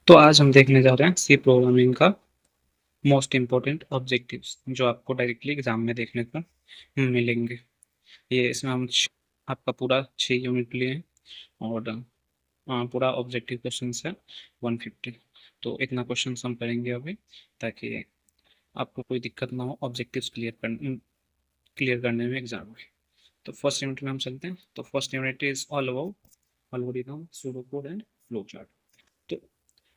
तो आज हम देखने जा रहे हैं सी प्रोग्रामिंग का मोस्ट इम्पोर्टेंट ऑब्जेक्टिव्स जो आपको डायरेक्टली एग्जाम में देखने को मिलेंगे। ये इसमें हम आपका पूरा 6 यूनिट लिए हैं और पूरा ऑब्जेक्टिव क्वेश्चन है 150। तो इतना क्वेश्चन हम करेंगे अभी ताकि आपको कोई दिक्कत ना हो ऑब्जेक्टिव्स क्लियर करने में एग्जाम में। तो फर्स्ट यूनिट में हम चलते हैं। तो first unit is all about algorithm, pseudocode and flow chart. तो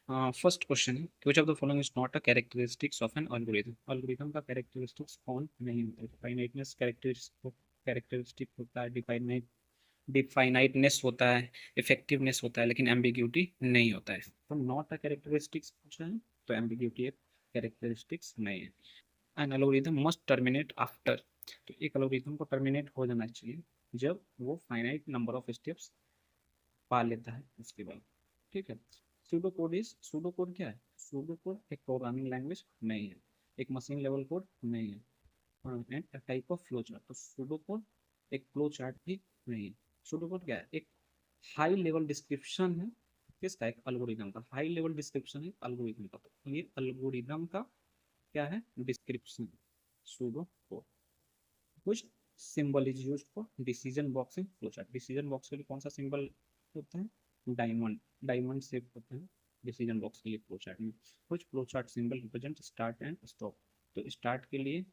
फर्स्ट क्वेश्चन है which of the following is not a characteristics of an algorithm। algorithm का characteristics कौन नहीं होता है? finiteness characteristic होता है, डिफाइनाइटनेस होता है, इफेक्टिवनेस होता है, लेकिन एम्बिग्यूटी नहीं होता है। तो नॉट अ कैरेक्टरिस्टिक्स पूछा है तो एम्बिग्यूटी एक कैरेक्टरिस्टिक्स नहीं है। An algorithm must terminate after. तो एक एल्गोरिथम को टर्मिनेट हो जाना चाहिए जब वो फाइनाइट नंबर ऑफ स्टेप्स पा लेता है उसके बाद। ठीक है। सूडो कोड क्या है? सूडो कोड एक प्रोग्रामिंग लैंग्वेज नहीं है, एक मशीन लेवल कोड नहीं है, and type of flow chart. तो सूडो कोड एक फ्लो चार्ट भी नहीं है। सूडो कोड क्या है? एक हाई लेवल डिस्क्रिप्शन है किसका? एक एल्गोरिथम का हाई लेवल डिस्क्रिप्शन है एल्गोरिथम का। तो ये एल्गोरिथम का क्या है? डिस्क्रिप्शन। सूडो कोड कुछ symbol is used for decision box in flow chart. Decision box के लिए कौन सा सिंबल होता है? डायमंड। डायमंड शेप होता है डिसीजन बॉक्स के लिए फ्लो चार्ट में। कुछ flow chart symbol represent start and stop. तो स्टार्ट के लिए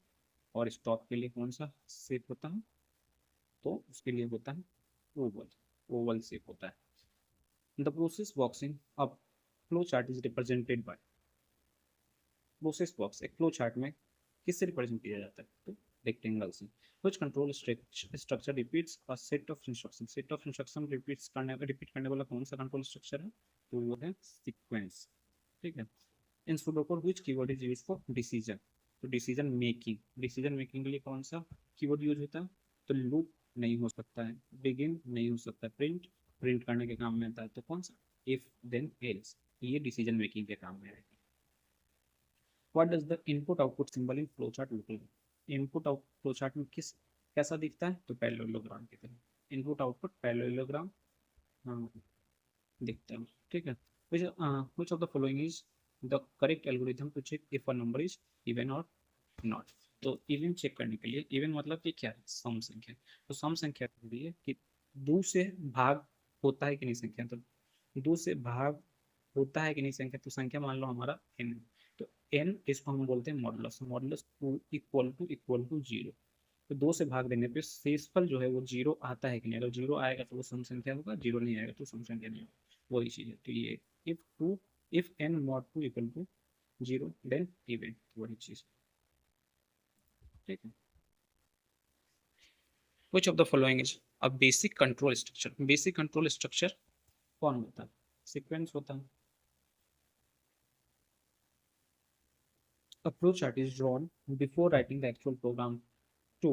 और स्टॉप के लिए कौन सा शेप होता है? तो उसके लिए होता है ओवल। ओवल शेप होता है। द प्रोसेस बॉक्स इन अब flow chart is represented by process box. एक फ्लो चार्ट में किससे रिप्रेजेंट किया जाता है? तो रेक्टेंगल से। कुछ control structure repeats a set of instruction. Set of instruction repeat करने वाला कौन सा कंट्रोल स्ट्रक्चर है? तो वो है सीक्वेंस। ठीक है। In pseudocode which keyword is used for decision. तो डिसीजन मेकिंग के लिए कौन सा कीवर्ड यूज होता है? तो लूप नहीं हो सकता है, बिगिन नहीं हो सकता है, प्रिंट प्रिंट करने के काम में आता है। तो कौन सा? If then else. ये डिसीजन मेकिंग के काम में आएगा। What does the input output symbol in flow chart look like. Input out flow chart में किस कैसा दिखता है? तो पैरेललोग्राम की तरह इनपुट आउटपुट पैरेललोग्राम दिखता है। ठीक है। which of the following is the correct algorithm to check if a number is even or not। तो इवन चेक करने के लिए, इवन मतलब कि क्या है? सम संख्या। तो सम संख्या के लिए कि दो से भाग होता है कि नहीं संख्या। तो दो से भाग होता है कि नहीं संख्या। तो संख्या मान लो हमारा n। तो n इसको हम बोलते हैं modulus. Modulus equal to zero. तो दो से भाग देने पे शेषफल जो है वो जीरो आता है कि नहीं। अगर जीरो आएगा तो वो सम संख्या होगा, जीरो नहीं आएगा तो सम संख्या नहीं होगा। वही चीज है। तो ये if n mod two equal to zero then even, वही चीज। ठीक है। which of the following is a basic control structure। Basic control structure कौन होता है? सीक्वेंस होता है। A flow chart is drawn before writing the actual program to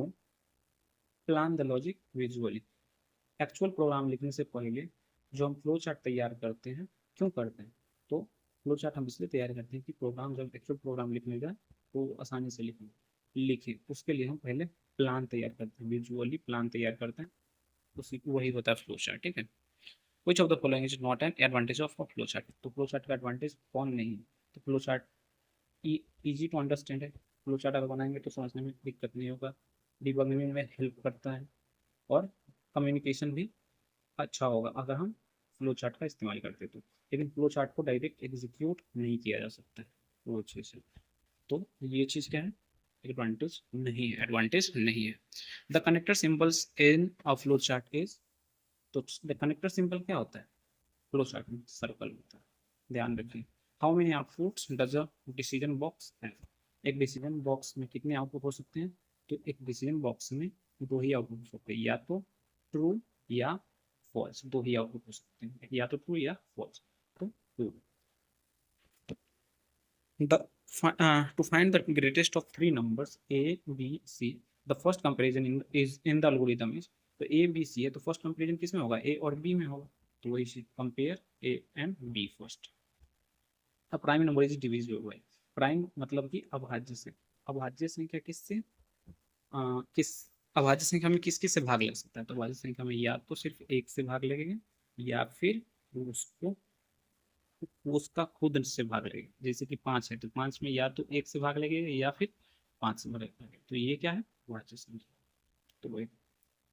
plan the logic visually। Actual program लिखने से पहले जो हम फ्लो चार्ट तैयार करते हैं, क्यों करते हैं? तो फ्लो चार्ट हम इसलिए तैयार करते हैं कि प्रोग्राम जब एक्चुअल प्रोग्राम लिखने जाए तो आसानी से लिखे। उसके लिए हम पहले प्लान तैयार करते हैं, विजुअली प्लान तैयार करते हैं। उसी वही होता है फ्लो चार्ट। ठीक है। Which of the following is not an advantage of flow chart. तो फ्लो चार्ट का एडवांटेज कौन नहीं है? तो flow chart easy to understand है। फ्लो चार्ट अगर बनाएंगे तो समझने में दिक्कत नहीं होगा, डिबगिंग में हेल्प करता है, और कम्युनिकेशन भी अच्छा होगा अगर हम फ्लो चार्ट का इस्तेमाल करते तो। लेकिन फ्लो चार्ट को डायरेक्ट एग्जीक्यूट नहीं किया जा सकता है, वो चीज़ है। तो ये चीज़ क्या है? एडवांटेज नहीं है। The connector symbols in a flow chart is. तो द कनेक्टर सिंबल क्या होता है? फ्लो चार्ट में सर्कल होता है। ध्यान रखिए। How many outputs does a decision box have. एक डिसीजन बॉक्स में कितने आउटपुट हो सकते हैं? तो एक डिसीजन बॉक्स में दो ही आउटपुट हो सकते हैं, या तो ट्रू या फॉल्स। दो ही आउटपुट हो सकते हैं, या तो ट्रू या फॉल्स। तो true. The to find the greatest of three numbers a b c, the first comparison is in the algorithm is। तो a b c है तो फर्स्ट कंपेरिजन किस में होगा? a और b में होगा। तो वही चीज compare a and b first. अब prime number is divisible by. Prime मतलब कि अभाज्य से। अभाज्य संख्या किससे किस अभाज्य संख्या में किस किस से भाग लग सकता है? तो अभाज्य संख्या में या तो सिर्फ एक से भाग लगेगा, या फिर उसको वो उसका खुद से भाग लेगी। जैसे कि 5 है तो 5 में या तो 1 से भाग लेंगे या फिर 5 से भाग लेंगे, तो ये क्या है वाचस। तो वही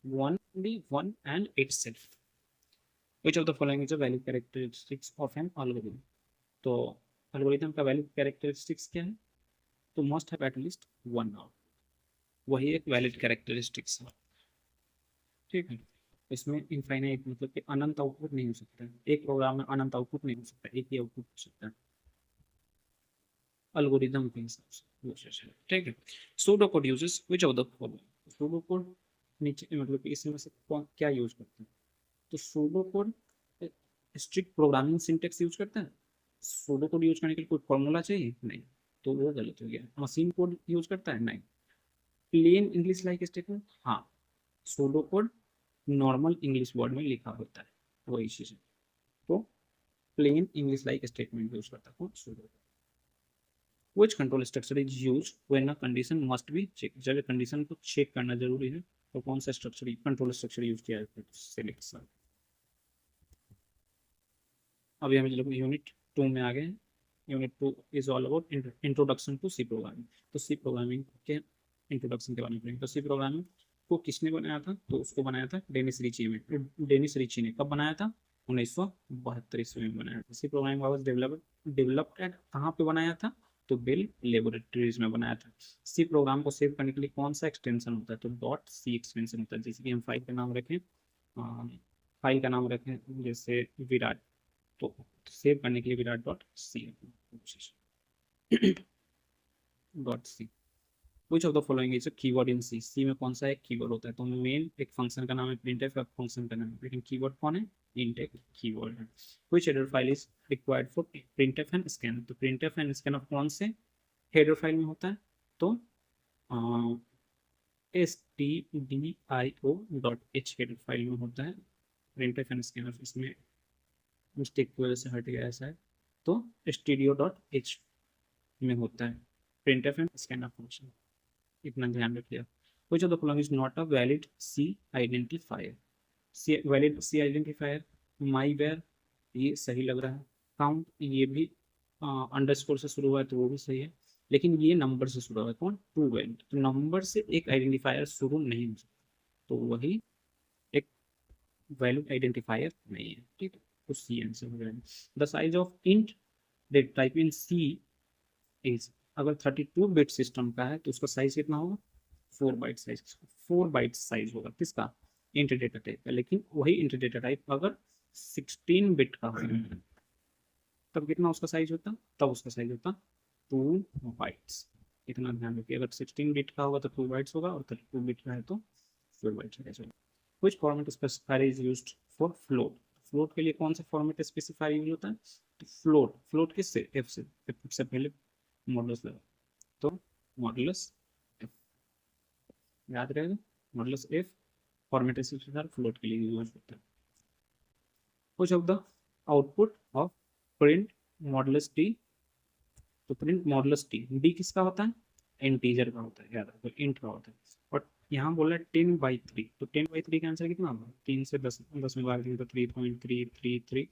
one b one and itself. Which of the following is a valid characteristics of an algorithm. तो एल्गोरिथम का वैलिड कैरेक्टरिस्टिक्स क्या है, तो must have at least one out, वही एक वैलिड कैरेक्टरिस्टिक्स है। ठीक है, इसमें इनफाइनाइट मतलब कि अनंत आउटपुट नहीं हो सकता है, एक प्रोग्राम में अनंत आउटपुट नहीं हो सकता, एक ही आउटपुट हो सकता है एल्गोरिदम के हिसाब से। ठीक है, pseudo code uses which of the following. Pseudo code नीचे मतलब कि इसमें से क्या यूज करते हैं, तो pseudo code strict programming syntax use करता है। सूडो कोड यूज करने के लिए कोई फॉर्मूला चाहिए नहीं, तो वो गलत हो गया। मशीन कोड यूज करता है नहीं। प्लेन इंग्लिश लाइक स्टेटमेंट, हाँ, pseudo code normal English word में लिखा होता है, वही चीज है। तो plain English like statement use करता है pseudo. Which control structure is used when a condition must be checked। जब कंडीशन को चेक करना जरूरी है तो कौन सा स्ट्रक्चर कंट्रोल स्ट्रक्चर यूज किया जाता है, सिलेक्शन। अभी हम लोग यूनिट 2 में आ गए हैं। Unit 2 is all about introduction to C programming. तो सी प्रोग्रामिंग के इंट्रोडक्शन के बारे में पढ़ेंगे। तो सी प्रोग्रामिंग को किसने बनाया था, तो उसको बनाया था डेनिस रिची में। डेनिस रिची ने कब बनाया था, 1972 ईस्वी में बनाया था। C programming was developed at कहाँ पे बनाया था, तो बेल लेबोरेटरीज में बनाया था। सी प्रोग्राम को सेव करने के लिए कौन सा एक्सटेंशन होता है, तो डॉट सी एक्सटेंशन होता है। जैसे कि हम फाइल का नाम रखें, फाइल का नाम रखें जैसे विराट, तो सेव करने के लिए Virat dot C dot C. Which of the following is a keyword in C. C में कौन सा एक कीवर्ड होता है, तो मेन एक फंक्शन का नाम है प्रिंटफ, का फंक्शन का नाम है, लेकिन कीवर्ड कौन है, इंट एक कीवर्ड है। विच header file is required for printf and scan. तो प्रिंटफ एंड स्कैन कौन से हेडर फाइल में होता है, तो stdio.h हेडर फाइल में होता है। प्रिंटफ एंड स्कैन इसमें मिस्टेक की वजह से हट गया ऐसा है, तो stdio.h में होता है प्रिंटफ एंड स्कैन फंक्शन, इतना ध्यान रखिए। Which of the following is not a valid C identifier. C valid C identifier, माई वेयर, ये सही लग रहा है। काउंट, ये भी अंडरस्कोर से शुरू हुआ है तो वो भी सही है, लेकिन ये नंबर से शुरू हुआ है, कौन, टू वैलिड। तो नंबर से एक आइडेंटिफायर शुरू नहीं हो सकता, तो वही एक वैलिड आइडेंटिफायर नहीं है। ठीक है, तो सी आंसर हो जाएगा। The size of int data type in C is, अगर 32 बिट सिस्टम का है तो उसका साइज कितना होगा, 4 बाइट साइज। 4 बाइट साइज होगा किसका, इंट डेटा टाइप का। लेकिन वही इंट डेटा टाइप अगर 16 बिट का होगा तब कितना उसका साइज होता, तब उसका साइज होता 2 बाइट्स। इतना ध्यान रखिए, अगर 16 बिट का होगा तो 2 बाइट्स होगा, और 32 बिट का है तो 4 बाइट्स होगा। विच format specifier is used for float. Float के लिए कौन सा फॉर्मेट स्पेसिफायर यूज होता है, तो फ्लोट, फ्लोट किससे, एफ से, एफ से पहले मॉडुलस लगा, तो मॉडुलस एफ, याद रहेगा, modulus F format specifier float के लिए यूज होता है। कुछ of the output of print modulus T. तो प्रिंट मॉडुलस टी, डी किसका होता है, इंटीजर का होता है, याद रखो इंट का होता है। और यहाँ बोला 10/3, तो 10/3 का आंसर कितना होगा, 3 से 10, 10 में भाग देंगे तो 3.333।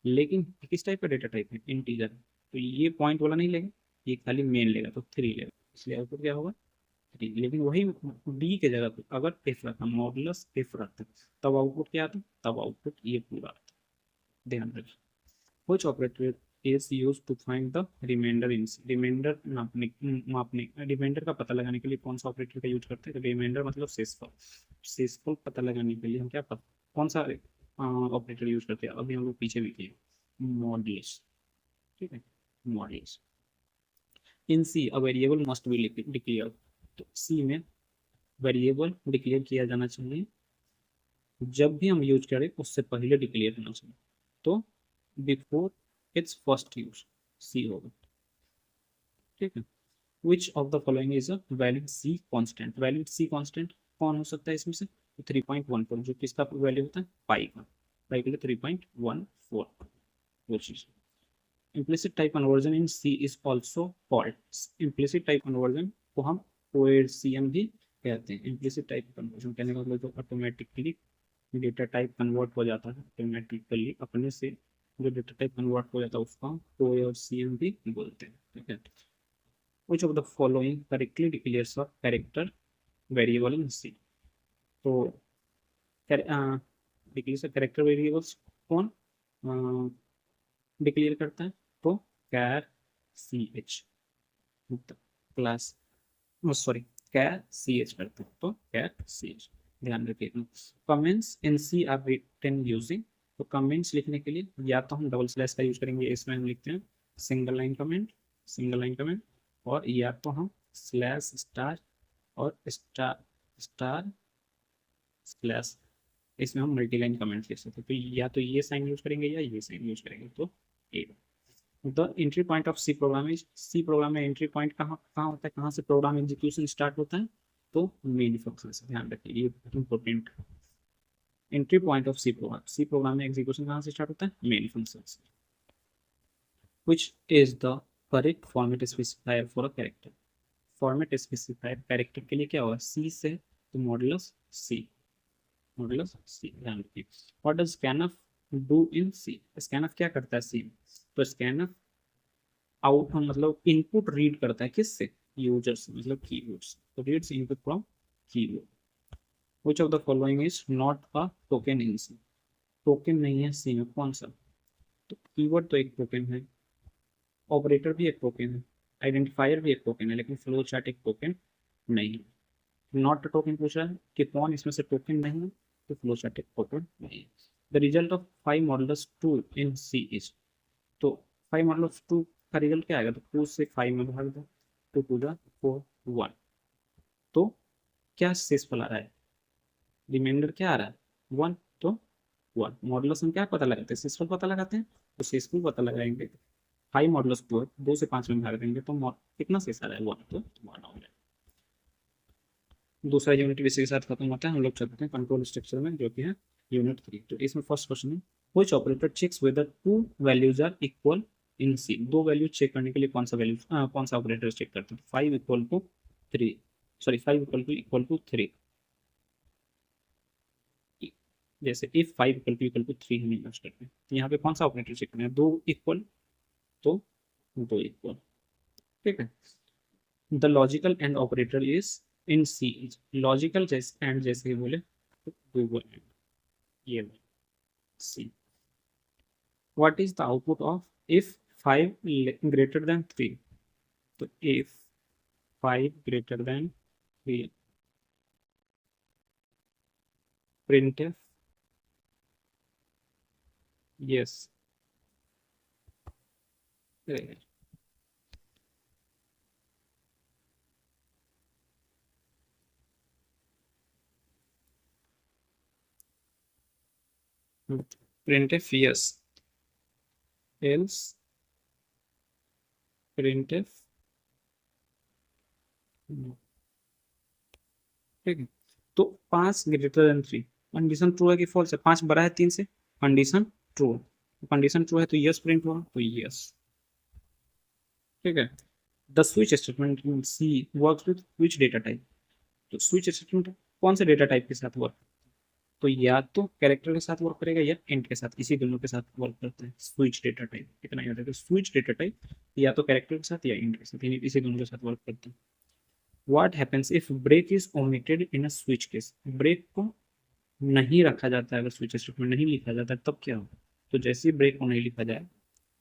लेकिन किस टाइप का डेटा टाइप है, इंटीजर, तो ये पॉइंट वाला नहीं लेगा, ये खाली मेन लेगा तो 3 लेगा, इसलिए आउटपुट क्या होगा 3। लेकिन वही डी के जगह पे अगर एफ रखा, मॉडुलस एफ रखता, तब आउटपुट क्या आता, तब आउटपुट ये पूरा आता। ध्यान रखिए। Which operator is used to find the remainder in C? Remainder मापने रिमाइंडर का पता लगाने के लिए कौन सा ऑपरेटर का यूज करते हैं, रिमाइंडर मतलब शेषफल। शेषफल पता लगाने के लिए हम क्या पता, कौन सा ऑपरेटर यूज करते हैं, अभी हम लोग पीछे भी किए, मॉडुलस। ठीक है, modulus. In C a variable must be declare. तो सी में वेरिएबल डिक्लेयर किया जाना चाहिए, जब भी हम यूज करें उससे पहले डिक्लेयर होना चाहिए, तो before its first use C होगा। ठीक है, which of the following is a valid C constant. Valid C constant कौन हो सकता है इसमें से, 3.14, जो किसका वैल्यू होता है, पाई का, पाई के लिए 3.14 वो चीज। Implicit type conversion in C is also called, implicit type conversion को हम कोएर्सियन भी कहते हैं। इम्प्लिसिट टाइप कन्वर्जन कहने का मतलब जो ऑटोमेटिकली डेटा टाइप कन्वर्ट हो जाता है ऑटोमेटिकली अपने से जो डेटा टाइप कन्वर्ट हो जाता है उसको हम कोएफिशिएंट भी बोलते हैं, ठीक है। Which of the following correctly declares a character variable in C. तो डिक्लेयर्स अ कैरेक्टर वेरिएबल्स कौन डिक्लेयर करता है? तो char C H class, sorry char C H करते हैं, तो कैर सी एच ध्यान रखिए। Comments in C are written using, तो कमेंट्स लिखने के लिए या तो हम डबल स्लैश का यूज करेंगे, इसमें हम लिखते हैं single line comment, single line comment, और या तो हम स्लैश स्टार और स्टार स्टार स्लैश, इसमें हम मल्टी लाइन कमेंट लिख सकते हैं। तो या तो ये साइन यूज करेंगे या ये साइन यूज करेंगे, तो A. The entry point of C program is, C program में एंट्री पॉइंट कहाँ कहाँ होता है, कहाँ से प्रोग्राम एग्जीक्यूशन स्टार्ट होता है? तो मेन फंक्शन से, ध्यान रखिए ये important. Entry point of C program में एग्जीक्यूशन कहाँ से स्टार्ट होता है? मेन फंक्शन से। Which is the correct format specifier for a character? Format specifier character के लिए क्या होगा? सी से, तो मॉडुलस सी, मॉडुलस सी, ध्यान रखिए। What does scanf do in C? Scanf क्या करता है सी में? तो स्कैनफ आउट मतलब इनपुट रीड करता है, किससे? यूजर से, मतलब कीवर्ड से। तो reads input from keyword. Which of the following is not a token in C? Token नहीं है सी में, कौन सा? तो कीवर्ड तो एक टोकन है, ऑपरेटर भी एक टोकन है, आइडेंटिफायर भी एक टोकन है, लेकिन फ्लो चार्ट एक टोकन नहीं है। नॉट टोकन पूछ रहा है कि कौन इसमें से टोकन नहीं है, तो फ्लो चार्ट एक टोकन नहीं है। The result of 5 modulus 2 in C is, तो 5 मॉडुलस 2 का रिजल्ट क्या आएगा? तो 2 से 5 में भाग दो, 2 टू द 4 1, तो क्या शेषफल आ रहा है? रिमाइंडर क्या आ रहा है? 1, तो 1। मॉडुलस हम क्या पता लगाते हैं? शेषफल पता लगाते हैं, तो शेषफल पता लगाएंगे। 5 मॉडुलस 2 2 से 5 में भाग देंगे तो कितना शेष आ रहा है? 1, तो 1 हो गया। दूसरा यूनिट इसी के साथ खत्म होता है। हम लोग चलते हैं कंट्रोल स्ट्रक्चर में, जो कि है यूनिट 3। तो इसमें फर्स्ट क्वेश्चन है, which operator checks whether two values are equal in C? दो वैल्यू चेक करने के लिए कौन सा वैल्यू कौन सा ऑपरेटर चेक करते हैं? 5 equal to 3, sorry 5 equal to 3, जैसे इफ 5 इक्वल टू 3 हम यूज करते हैं, तो यहाँ पे कौन सा ऑपरेटर चेक करना है? दो इक्वल, तो दो इक्वल, ठीक है। The logical and operator is in C is, logical जैसे एंड जैसे ही बोले तो दो एंड, ये सी। What is the output of if 5 greater than 3? तो if 5 greater than 3, printf yes, printf yes, else printf no, ठीक है। तो 5 ग्रेटर देन 3, कंडीशन ट्रू है कि फॉल्स है? 5 बड़ा है 3 से, कंडीशन ट्रू, कंडीशन ट्रू है तो यस प्रिंट हुआ, तो यस, ठीक है। The switch statement in C works with which data type? तो स्विच स्टेटमेंट कौन से डेटा टाइप के साथ वर्क? तो या तो कैरेक्टर के साथ वर्क करेगा या इंट के साथ, इसी दोनों के साथ वर्क करता है स्विच डेटा टाइप, इतना याद है। स्विच डेटा टाइप या तो कैरेक्टर के साथ या इंट के साथ, इसी दोनों के साथ वर्क करता है। What happens if break is omitted in a switch case? Break को नहीं रखा जाता है, अगर स्विच स्टेटमेंट नहीं लिखा जाता है तब क्या होगा? तो जैसे ही ब्रेक को नहीं लिखा जाए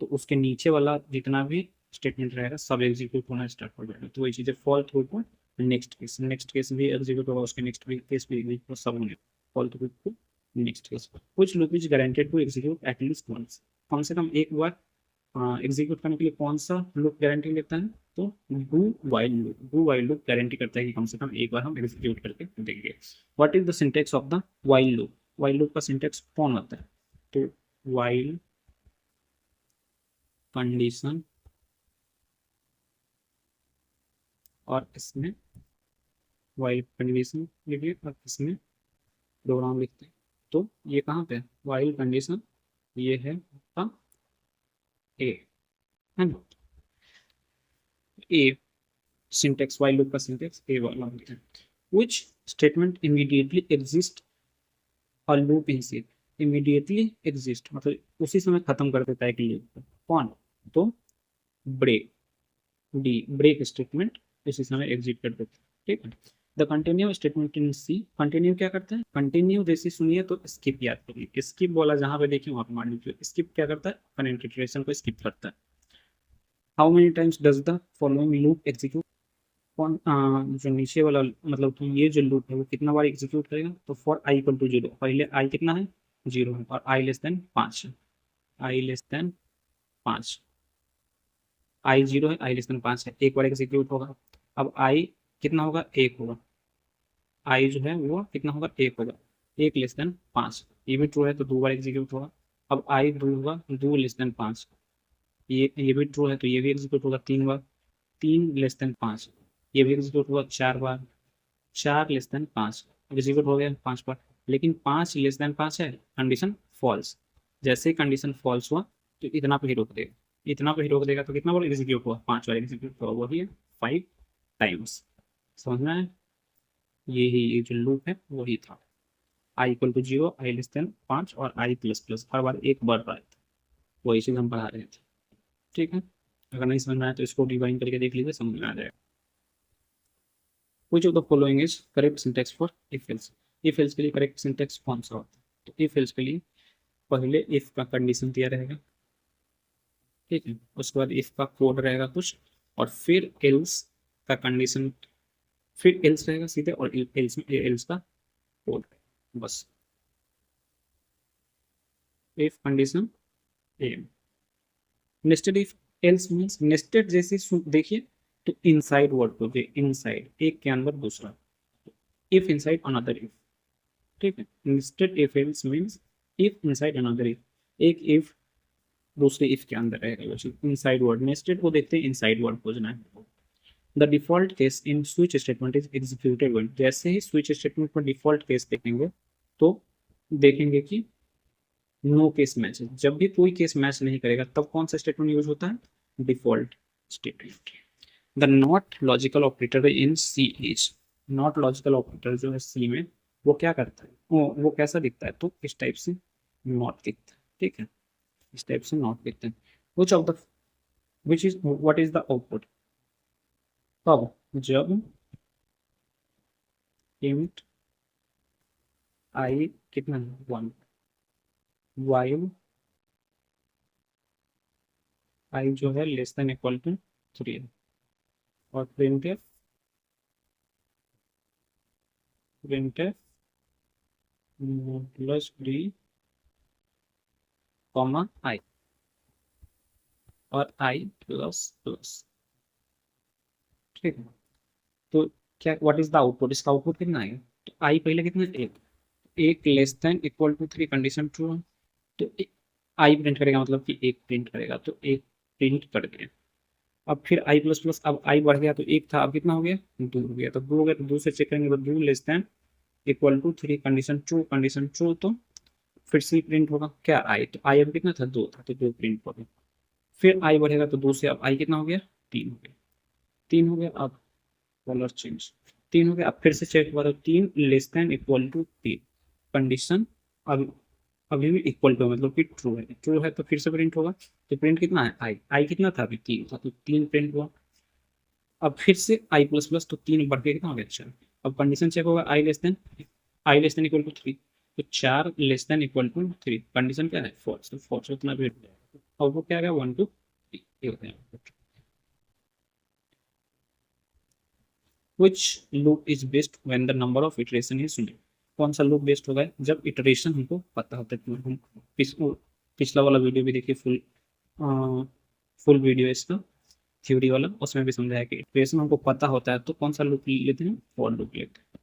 तो उसके नीचे वाला जितना भी स्टेटमेंट रहेगा सब एग्जीक्यूट होना स्टार्ट हो जाएगा। तो वही चीजें फॉल थ्रू को नेक्स्ट केस भी एग्जीक्यूट होगा, उसके नेक्स्ट केस भी एग्जीक्यूट, सब होने फॉल थ्रू को नेक्स्ट केस। कुछ loop is guaranteed to execute at least once, कम से कम एक बार एग्जीक्यूट करने के लिए कौन सा लूप गारंटी लेता है? तो do while loop, do while loop guarantee करता है कि कम से कम एक बार हम एग्जीक्यूट करके देंगे। What is the syntax of the while loop? While loop का सिंटेक्स कौन होता है? तो वाइल कंडीशन, और इसमें वाइल कंडीशन लिखिए और इसमें प्रोग्राम लिखते हैं। तो ये कहाँ पे है? वाइल कंडीशन, ये है आपका ए, है ना? ए सिंटेक्स, वाइल लूप का सिंटेक्स ए वाला होता है। Which statement immediately exist a loop in C? Immediately exist, मतलब उसी समय खत्म कर देता है एक लूप। कौन? तो ब्रेक, डी ब्रेक स्टेटमेंट इसी समय एग्जिट कर देता है। ठीक है। The continue statement in C, continue क्या करता है? कंटिन्यू जैसे सुनिए तो स्किप याद करिए, स्किप बोला जहां पे देखिए वहां पे मान लीजिए, स्किप क्या करता है? करंट इटरेशन को स्किप करता है। How many times does the following loop execute, कौन जो नीचे वाला मतलब कि ये जो लूप है वो कितना बार एग्जीक्यूट करेगा? तो for i equal to zero, पहले आई कितना है? जीरो है, और आई लेस देन 5 है, आई लेस देन 5, आई जीरो है, आई लेस देन 5 है, एक बार एग्जीक्यूट होगा। अब आई कितना होगा? एक होगा, आई जो है वो कितना होगा? एक होगा, एक लेस देन 5, ये भी ट्रू है तो दो बार एग्जीक्यूट होगा। अब आई दो होगा, दो लेस देन 5, ये भी ट्रू है तो ये भी एग्जीक्यूट होगा 3 बार, 3 लेस देन 5, ये भी एग्जीक्यूट होगा 4 बार, 4 लेस देन 5, एग्जीक्यूट हो गया 5 बार। लेकिन 5 लेस देन 5 है, कंडीशन फॉल्स। जैसे ही कंडीशन फॉल्स हुआ तो इतना पे ही रोक देगा, इतना पे ही रोक देगा, तो कितना बार एग्जीक्यूट हुआ? 5 बार एग्जीक्यूट हुआ, वही है 5 टाइम्स। समझ में आया? ये जो लूप है वही था, I equal to zero, I less than 5 और आई प्लस प्लस, हर बार एक बढ़ रहा है, वही चीज़ हम पढ़ा रहे थे। ठीक है। अगर नहीं समझ में आया तो इसको डिवाइन करके देख लीजिए, समझ में आ जाएगा। Which of the following is correct syntax for if else? if else के लिए करेक्ट सिंटेक्स कौन सा होता है? तो if else के लिए पहले if का कंडीशन दिया रहेगा, ठीक है, उसके बाद if का कोड रहेगा कुछ, और फिर else का कंडीशन, फिर else रहेगा सीधे, और else में else का कोड, बस। if condition A, nested if else means nested जैसे देखिए तो इनसाइड वर्ड को दे, इनसाइड एक के अंदर दूसरा, इफ इनसाइड अनदर इफ, ठीक है। Nested if else means if inside another if, एक इफ दूसरे इफ के अंदर रहेगा, इनसाइड वर्ड। नेस्टेड को देखते हैं इनसाइड वर्ड खोजना है। The default case in switch statement is executed when, जैसे ही स्विच स्टेटमेंट पर डिफॉल्ट केस देखेंगे तो देखेंगे कि नो केस मैच है, जब भी कोई केस मैच नहीं करेगा तब कौन सा स्टेटमेंट यूज होता है? Default statement. The not logical operator in C is, not logical operator जो है सी में वो क्या करता है? वो कैसा दिखता है? तो इस टाइप से नॉट दिखता है, ठीक है, इस टाइप से नॉट दिखता है। Which of the which is what is the output? कब? जब इंट आई कितना है? 1, वाइल आई जो है लेस देन इक्वल टू 3, और print plus d comma i, और आई प्लस प्लस, ठीक है। तो क्या व्हाट इज द आउटपुट? इसका आउटपुट कितना आएगा? तो आई पहले कितना? एक, एक less than equal to 3, condition true है तो आई प्रिंट करेगा, मतलब कि एक प्रिंट करेगा, तो एक प्रिंट कर दिया। अब फिर आई प्लस प्लस, अब आई बढ़ गया तो एक था, अब कितना हो गया? 2 हो गया, तो 2 हो गया तो 2 से चेक करेंगे तो 2 less than equal to 3, condition true, condition true, तो फिर से प्रिंट होगा क्या? आई, तो आई अब कितना था? 2 था, तो 2 प्रिंट हो गया। फिर आई बढ़ेगा तो 2 से अब आई कितना हो गया? 3 हो गया, 3 हो गया। अब कलर चेंज, 3 हो गया, अब फिर से चेक हुआ तो 3 less than equal to 3, condition अब अभी भी इक्वल टू, मतलब कि ट्रू है, ट्रू है तो फिर से प्रिंट होगा। तो प्रिंट कितना है? आई, आई कितना था? अभी 3 था, तो 3 प्रिंट हुआ। अब फिर से आई प्लस प्लस, तो 3 बढ़ के कितना हो गया? 4। अब कंडीशन चेक होगा, i less than equal to 3, तो 4 less than equal to 3, condition क्या है? फॉल्स, तो फॉल्स उतना भी, और वो क्या आ गया? 1 2 3, ये होता है। Which loop is best when the number of iteration is known? कौन सा लूप बेस्ट होगा? जब इटरेशन हमको पता होता है। हम पिछला वाला वीडियो भी देखिए, फुल वीडियो इसका थ्योरी वाला, उसमें भी समझाया कि इटरेशन हमको पता होता है तो कौन सा लूप लेते हैं? फॉर लूप लेते हैं,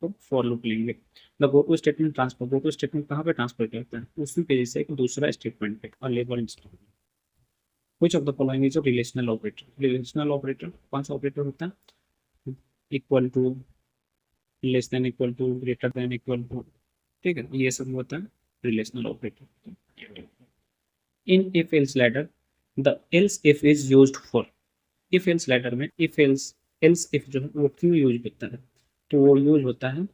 तो फॉर लूप लेंगे। The go to statement transfer, go to statement कहाँ पे ट्रांसफर करता है? उसी पेज से एक दूसरा स्टेटमेंट पे, और label install. Which of the following is a relational operator? Relational operator कौन सा ऑपरेटर होता है? Equal to, less than equal to, greater than equal to, ठीक है, ये सब होता है relational operator. In if else ladder the else if is used for, if else ladder में इफ एल्स, एल्स इफ जो है वो क्यों यूज होता है? तो वो यूज होता है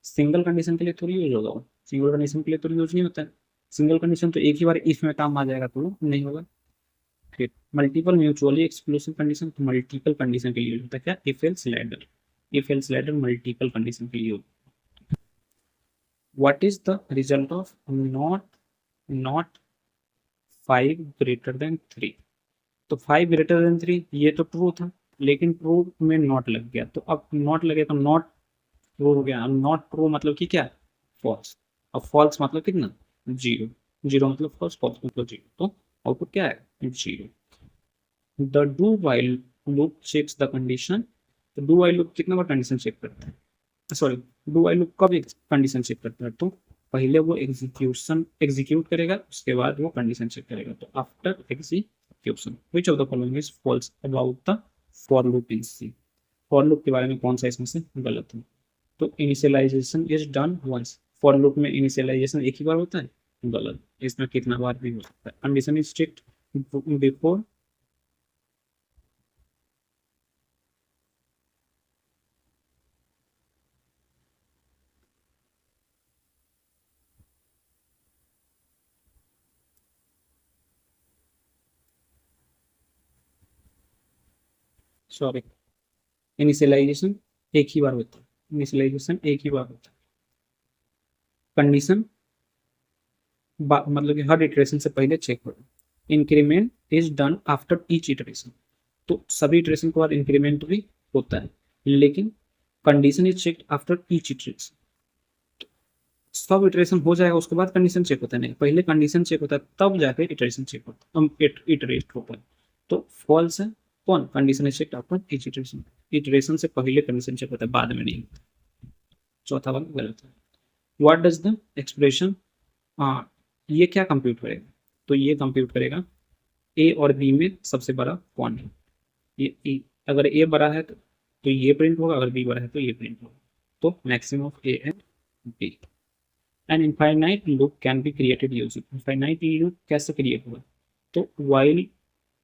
सिंगल कंडीशन के लिए थोड़ी यूज होगा वो, सिंगल कंडीशन के लिए तो यूज नहीं होता है। सिंगल कंडीशन तो एक ही बार इफ में काम आ जाएगा तो नहीं होगा। फिर मल्टीपल म्यूचुअली एक्सक्लूसिव कंडीशन, तो मल्टीपल कंडीशन के लिए होता है क्या, if else ladder. If else ladder multiple condition के लिए होता है। What is the result of not not 5 greater than 3? तो 5 greater than 3 ये तो ट्रू था, लेकिन ट्रू में नॉट लग गया, तो अब नॉट लगे तो नॉट ट्रू हो गया। नॉट ट्रू मतलब कि क्या, फॉल्स। अब फॉल्स मतलब कितना, जीरो। जीरो मतलब फॉल्स, फॉल्स मतलब जीरो, तो आउटपुट क्या है, zero. The do while loop checks the condition. तो डू वाइल लूप कितना बार कंडीशन चेक करता है, सॉरी, डू वाइल लूप कब कंडीशन चेक करता है, तो पहले वो एग्जीक्यूट करेगा, उसके बाद वो कंडीशन चेक करेगा। तो after execution which of the following is false about the for loop in C. For loop के बारे में कौन सा इसमें से गलत है, तो initialization is done once. For loop में इनिशियलाइजेशन एक ही बार होता है, गलत। इसमें कितना बार भी हो सकता है। Condition is strict before, sorry, initialization एक ही बार होता है। इनिशियलाइजेशन एक ही बार होता है। कंडीशन मतलब कि हर इटरेशन से पहले चेक हो। Increment is done after each iteration, तो सभी इटरेशन के बाद इंक्रीमेंट भी होता है, लेकिन condition is check after each iteration. सब इटरेशन हो जाएगा उसके बाद कंडीशन चेक होता है, नहीं, पहले कंडीशन चेक होता है तब जाके इटरेशन चेक होता है, इटरेट होता है। तो फॉल्स है कौन, condition is check after each iteration. Iteration से पहले कंडीशन चेक होता है, बाद में नहीं। चौथा वाला गलत है। व्हाट डज द एक्सप्रेशन, हाँ, ये क्या कंप्यूट करेगा, तो ये कंप्यूट करेगा ए और बी में सबसे बड़ा कौन है। ये ए, अगर ए बड़ा है तो ये प्रिंट होगा, अगर बी बड़ा है तो ये प्रिंट होगा। तो maximum of a and b. An infinite loop can be created using. Infinite loop कैसे क्रिएट होगा, तो वाइल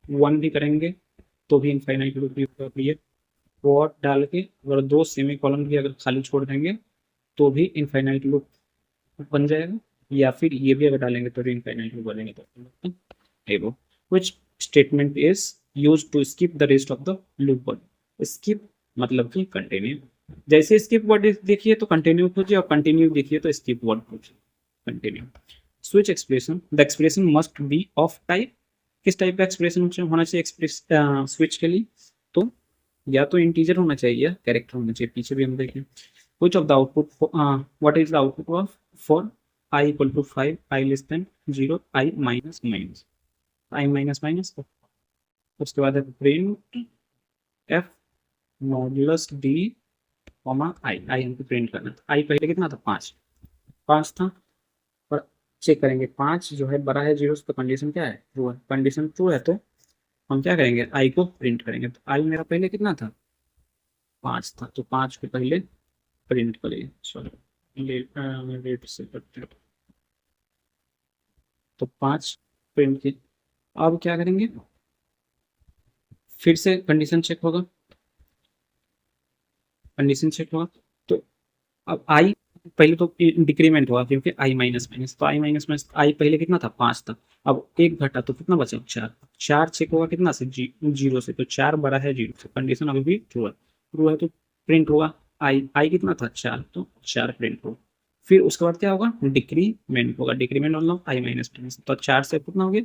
वन भी करेंगे तो भी इनफाइनाइट लूप भी होगा क्रिएट। फॉर डाल के अगर दो सेमी कॉलन भी अगर खाली छोड़ देंगे तो भी इनफाइनाइट लूप बन जाएगा, या फिर ये भी अगर डालेंगे तो इनफाइनाइट लूप बनेंगे। तो able which statement is used to skip the rest of the loop word। skip मतलब कि कंटिन्यू, जैसे skip वर्ड देखिए तो कंटिन्यू खोजिए, और कंटिन्यू देखिए तो skip वर्ड खोजिए, continue. Switch expression, the expression must be of type. किस टाइप का एक्सप्रेशन होना चाहिए एक्सप्रेस स्विच के लिए, तो या तो इंटीजर होना चाहिए या कैरेक्टर होना चाहिए। पीछे भी हम देखें which of the output what is the output of for I equal to 5, I less than 0, I minus minus, I minus minus. उसके बाद है print f modulus d comma I. I हमको प्रिंट करना था। आई पहले कितना था, 5, 5 था, और चेक करेंगे 5 जो है बड़ा है 0 से, तो कंडीशन क्या है, ट्रू है। कंडीशन ट्रू है तो हम क्या करेंगे, आई को प्रिंट करेंगे। तो आई मेरा पहले कितना था, 5 था, तो 5 को पहले प्रिंट करिए। सॉरी लेट से करते हैं। तो 5 प्रिंट की। अब क्या करेंगे, फिर से कंडीशन चेक होगा, कंडीशन चेक होगा। तो अब आई पहले तो डिक्रीमेंट हुआ क्योंकि आई माइनस माइनस, तो आई माइनस माइनस आई पहले कितना था, 5 था। अब एक घटा तो कितना बचा, 4। 4 चेक होगा कितना से, जीरो से, तो 4 बड़ा है 0 से, कंडीशन अभी भी ट्रू है। ट्रू है तो प्रिंट होगा। आई आई कितना था, 4, तो 4 प्रिंट होगा। फिर उसके बाद क्या होगा, डिक्रीमेंट होगा। डिक्रीमेंट मतलब आई माइनस माइनस, तो 4 से कितना हो गया,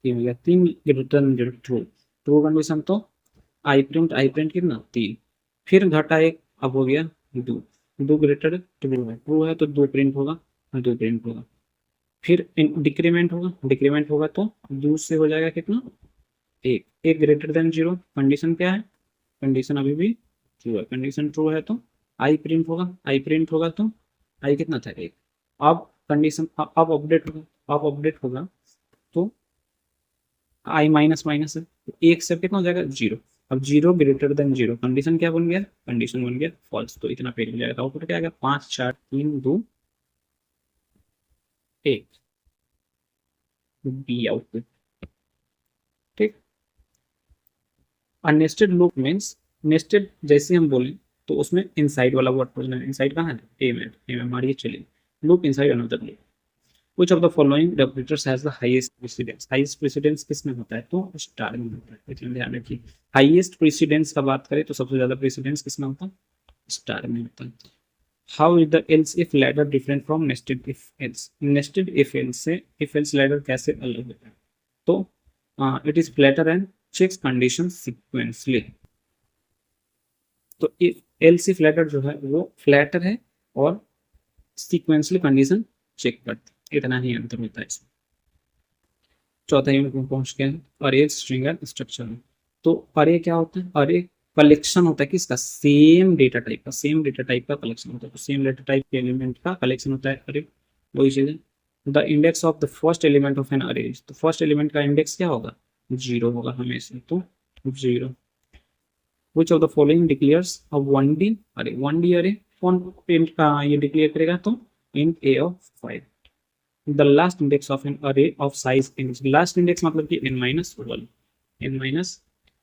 3 हो गया। 3 रिटर्न ट्रू, ट्रू कंडीशन तो आई प्रिंट कितना, 3। फिर घटा एक, अब हो गया 2। 2 ग्रेटर ट्रू है तो 2 प्रिंट होगा, 2 प्रिंट होगा। फिर डिक्रीमेंट होगा, डिक्रीमेंट होगा तो 2 से हो जाएगा कितना, 1। 1 ग्रेटर देन 0, कंडीशन क्या है, कंडीशन अभी भी ट्रू है। कंडीशन ट्रू है तो आई प्रिंट होगा, आई प्रिंट होगा तो आई कितना था, 1। अब कंडीशन अब अपडेट होगा, अब अपडेट होगा तो आई माइनस माइनस है, तो 1 से कितना हो जाएगा, 0। अब 0 ग्रेटर देन 0, कंडीशन क्या बन गया, कंडीशन बन गया फॉल्स, तो इतना पेज हो जाएगा। आउटपुट क्या आएगा, 5 4 3 2 1, बी आउटपुट। ठीक। अननेस्टेड लूप मीन्स, नेस्टेड जैसे हम बोले तो उसमें इनसाइड वाला वर्ड खोजना है। इनसाइड कहाँ है, ए में, ए में मारिए चलिए। Loop inside another loop. Which of the following operators has the highest precedence? Highest precedence किस में होता है? तो स्टार में होता है। इसलिए ध्यान रखिए, हाईएस्ट प्रेसिडेंस का बात करें तो सबसे ज्यादा प्रेसिडेंस किस में होता है? स्टार में होता है। How is the else if ladder different from nested if else? Nested if else से if else ladder कैसे अलग होता है? तो it is flatter and checks conditions sequentially। तो if else if ladder जो है वो फ्लैटर है और सीक्वेंसली कंडीशन चेक करते हैं। इतना ही अंतर होता है इसमें। चौथा यूनिट में पहुंच गए हैं, अरे स्ट्रिंग एंड स्ट्रक्चर। तो अरे क्या होता है? अरे कलेक्शन होता है किसका? सेम डेटा टाइप का, सेम डेटा टाइप का कलेक्शन होता है। तो सेम डेटा टाइप के एलिमेंट का कलेक्शन होता है अरे। वही चीज है। The index of the first element of an array, तो फर्स्ट एलिमेंट का इंडेक्स क्या होगा? 0 होगा हमेशा, तो 0। विच of the following declares a 1D अरे? 1D अरे कौन प्रिंट का ये डिक्लेयर करेगा? तो int a of 5। the last index of an array of size n, last index मतलब कि n minus 1, n minus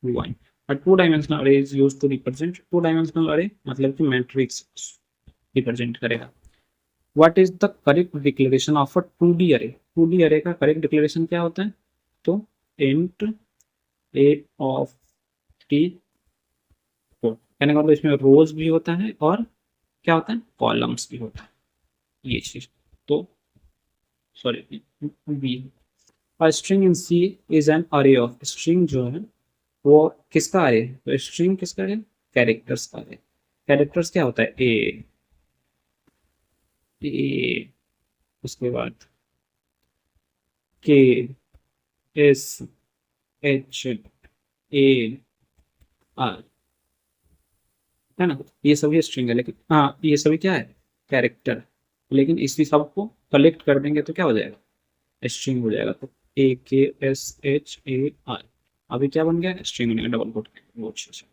1। a two dimensional array is used to represent, two dimensional array मतलब कि matrix represent करेगा। what is the correct declaration of a 2D array? 2D array का correct declaration क्या होता है? तो int a of t 4, कहने का मतलब इसमें रोज भी होता है और क्या होता है? कॉलम्स भी होता है, ये चीज। तो सॉरी बी। और string in C is an array of, string जो है वो किसका अरे है? तो स्ट्रिंग किसका है? कैरेक्टर्स का अरे। कैरेक्टर्स क्या होता है? ए, ए उसके बाद के, एस, एच, ए, आर, है ना? ये सभी स्ट्रिंग है, लेकिन हाँ ये सभी क्या है? कैरेक्टर। लेकिन इसी सबको कलेक्ट कर देंगे तो क्या हो जाएगा? स्ट्रिंग हो जाएगा। तो ए के एस एच ए आर अभी क्या बन गया? स्ट्रिंग बनेगा डबल कोट। वो अच्छा।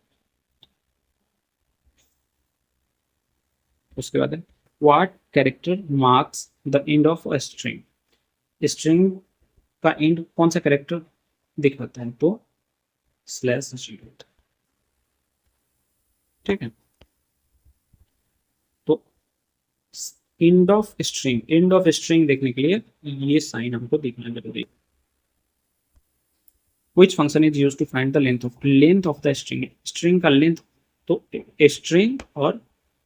उसके बाद है what character marks the end of a string? String का एंड कौन सा कैरेक्टर दिखाता है? तो स्लैश 0 होता है। ठीक है, तो एंड ऑफ स्ट्रिंग देखने के लिए ये साइन हमको देखना जरूरी है। which function is used to find the length of the string? String का लेंथ, तो स्ट्रिंग और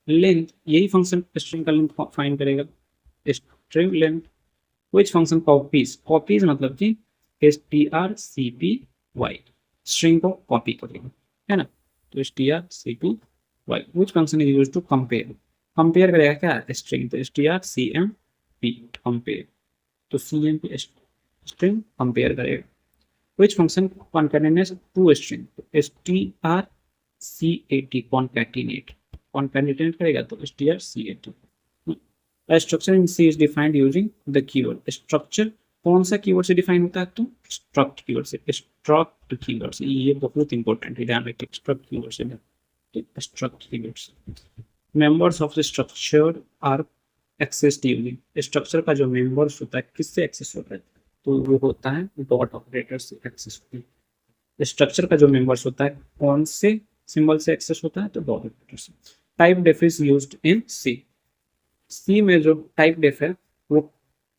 लेंथ यही फंक्शन स्ट्रिंग का लेंथ फाइंड करेगा। String length. which function copies मतलब कि strcpy स्ट्रिंग को कॉपी करेगा, है ना? तो strcpy। which function is used to compare करेगा क्या? स्ट्रिंग, तो strcmp कंपेयर। तो cmp स्ट्रिंग कंपेयर करेगा। which function concatenates two string? strcat concatenate करेगा तो strcat। A structure in C is defined using the keyword structure। कौन सा keyword से डिफाइन होता है? तो struct कीवर्ड से, struct कीवर्ड से। ये बहुत इंपॉर्टेंट है, ध्यान रखिए। struct कीवर्ड से, struct कीवर्ड से। members of the structure are accessed using, structure का जो मेंबर्स होता है किससे एक्सेस होता है? तो वो होता है डॉट ऑपरेटर से एक्सेस होता है। स्ट्रक्चर का जो मेंबर्स होता है कौन से सिंबल से एक्सेस होता है? तो डॉट ऑपरेटर से। Typedef is used in C. C में जो टाइप डेफ है वो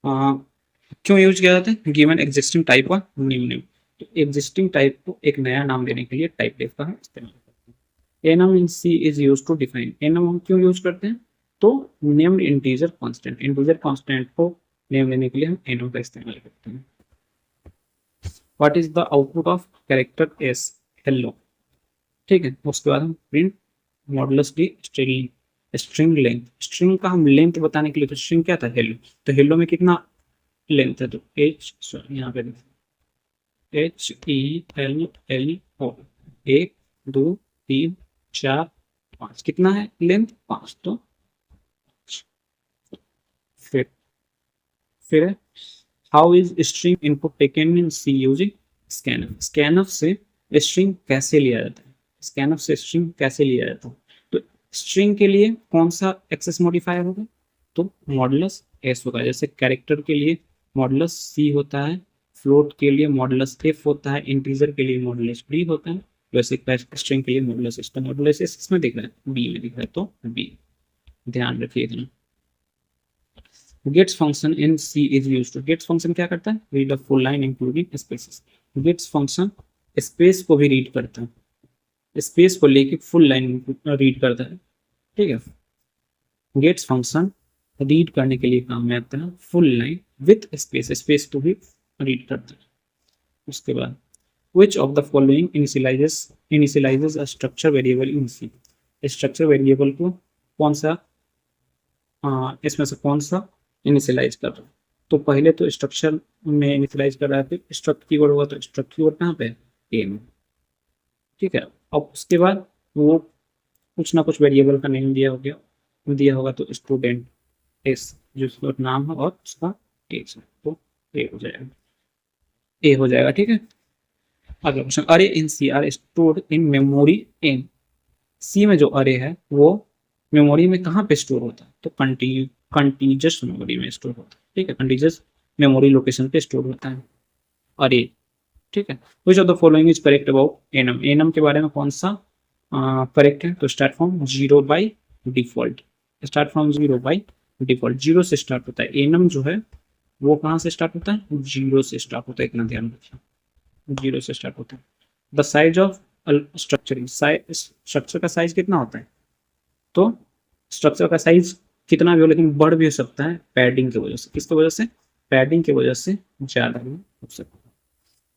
क्यों यूज किया जाता है? गिवन एग्जिस्टिंग टाइप का न्यू नेम। तो एग्जिस्टिंग टाइप को एक नया नाम देने के लिए टाइप डेफ का हम इस्तेमाल करते हैं। Enum in C is use to define, enum हम क्यों यूज करते हैं? तो नेम्ड इंटीजर कांस्टेंट को नेम देने के लिए हम एनम का इस्तेमाल करते हैं। What is the output of character s? Hello. ठीक है, उसके बाद हम print modulus d string length. String का हम लेंथ बताने के लिए, तो स्ट्रिंग क्या था? हेलो। तो हेलो में कितना लेंथ है? तो यहाँ पे HELL, 1 2 3 4 5 कितना है लेंथ? 5। तो फिर how is string input taken in C using scanf. Scanf से स्ट्रिंग कैसे लिया जाता है? स्कैनफ से स्ट्रिंग कैसे लिया जाता है? तो स्ट्रिंग के लिए कौन सा एक्सेस मॉडिफायर होगा? तो मॉडुलस एस होगा। जैसे कैरेक्टर के लिए मॉडुलस सी होता है, फ्लोट के लिए मॉडुलस एफ होता है, इंटीजर के लिए मॉडुलस डी होता है, वैसे स्ट्रिंग के लिए मॉडुलस एस। तो मॉडुलस एस इसमें दिख रहा है, बी में दिख रहा है, तो बी ध्यान रखिए इतना। Gets function in C is used to, gets function क्या करता है, read a full line including spaces. Gets function space को भी रीड करता है, स्पेस को लेके फुल लाइन रीड करता है, ठीक है। गेट्स फंक्शन रीड करने के लिए काम में आता है, full line with space, space को भी रीड करता है। उसके बाद which of the following initializes a structure variable in C, structure variable को कौन सा इसमें से कौन सा इनिशियलाइज कर रहा है। तो पहले तो स्ट्रक्चर में इनिशियलाइज कर रहा है, फिर स्ट्रक्ट कीवर्ड होगा तो स्ट्रक्ट कीवर्ड कहाँ पे है, ए में, ठीक है। अब उसके बाद वो कुछ ना कुछ वेरिएबल का नेम दिया हो गया, दिया होगा तो स्टूडेंट एस जिसका नाम है और उसका एज है, तो ए हो जाएगा, ए हो जाएगा, ठीक है। अगला question, array in C are stored in memory in, C में जो अरे है वो मेमोरी में कहाँ पे स्टोर होता है, तो कंटीजस मेमोरी में स्टोर होता है, ठीक है, कंटीजस मेमोरी लोकेशन पे स्टोर होता है अरे, ठीक है। Which of the following is correct about annum, annum के बारे में कौन सा करेक्ट है, तो start from zero by default, start from zero by default, zero से स्टार्ट होता है, एनम जो है वो कहाँ से स्टार्ट होता है, जीरो से स्टार्ट होता है, इतना ध्यान रखिए, जीरो से स्टार्ट होता है। The size of structuring, structure का साइज कितना होता है, तो स्ट्रक्चर का साइज कितना भी हो लेकिन बढ़ भी हो सकता है पैडिंग की वजह से, किसकी वजह से, पैडिंग की वजह से ज्यादा भी हो सकता है।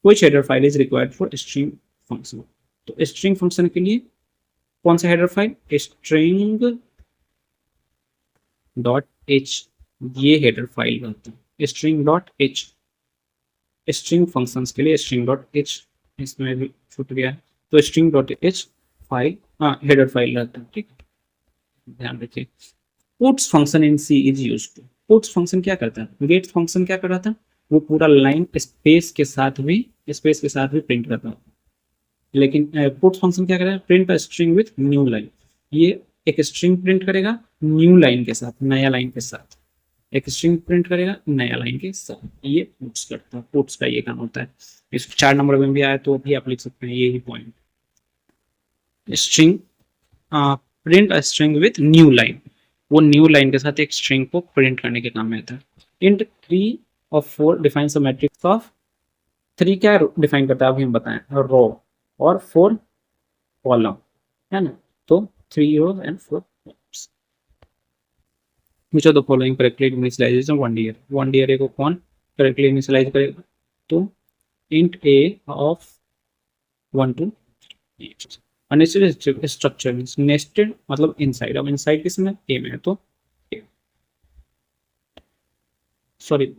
Which header file is required for string function, तो स्ट्रिंग फंक्शन के लिए कौन सा header file, string dot H, ये हेडर फाइल रहता है, string dot H, string functions के लिए स्ट्रिंग डॉट एच, इसमें भी छूट गया है, तो string dot h file header file रहता है, ठीक, ध्यान रखिए। Puts function in C is used to, puts function क्या करता है, गेट्स फंक्शन क्या कर रहा था, वो पूरा लाइन स्पेस के साथ भी प्रिंट करता है, लेकिन पुट्स फंक्शन क्या करेगा, print a string with new line, ये एक स्ट्रिंग प्रिंट करेगा न्यू लाइन के साथ, नया लाइन के साथ, एक स्ट्रिंग प्रिंट करेगा नया लाइन के साथ, ये पुट्स करता है, पुट्स का ये काम होता है। इस 4 नंबर में भी आया तो भी आप लिख सकते हैं यही point, string print a string with new line, वो न्यू लाइन के साथ एक स्ट्रिंग को प्रिंट करने के काम में आता है। इंट 3 और 4 डिफाइंस अ मैट्रिक्स ऑफ, 3 क्या डिफाइन करता है अभी हम बताएं, रो और 4 कॉलम, है ना, तो 3 rows and 4 columns। Which of the following correctly initializes one dir, one dir को कौन correctly initialize करेगा, तो int a of 1 to 8। Unnecessary structure means nested मतलब इनसाइड, अब इनसाइड किसमें, ए में है, तो सॉरी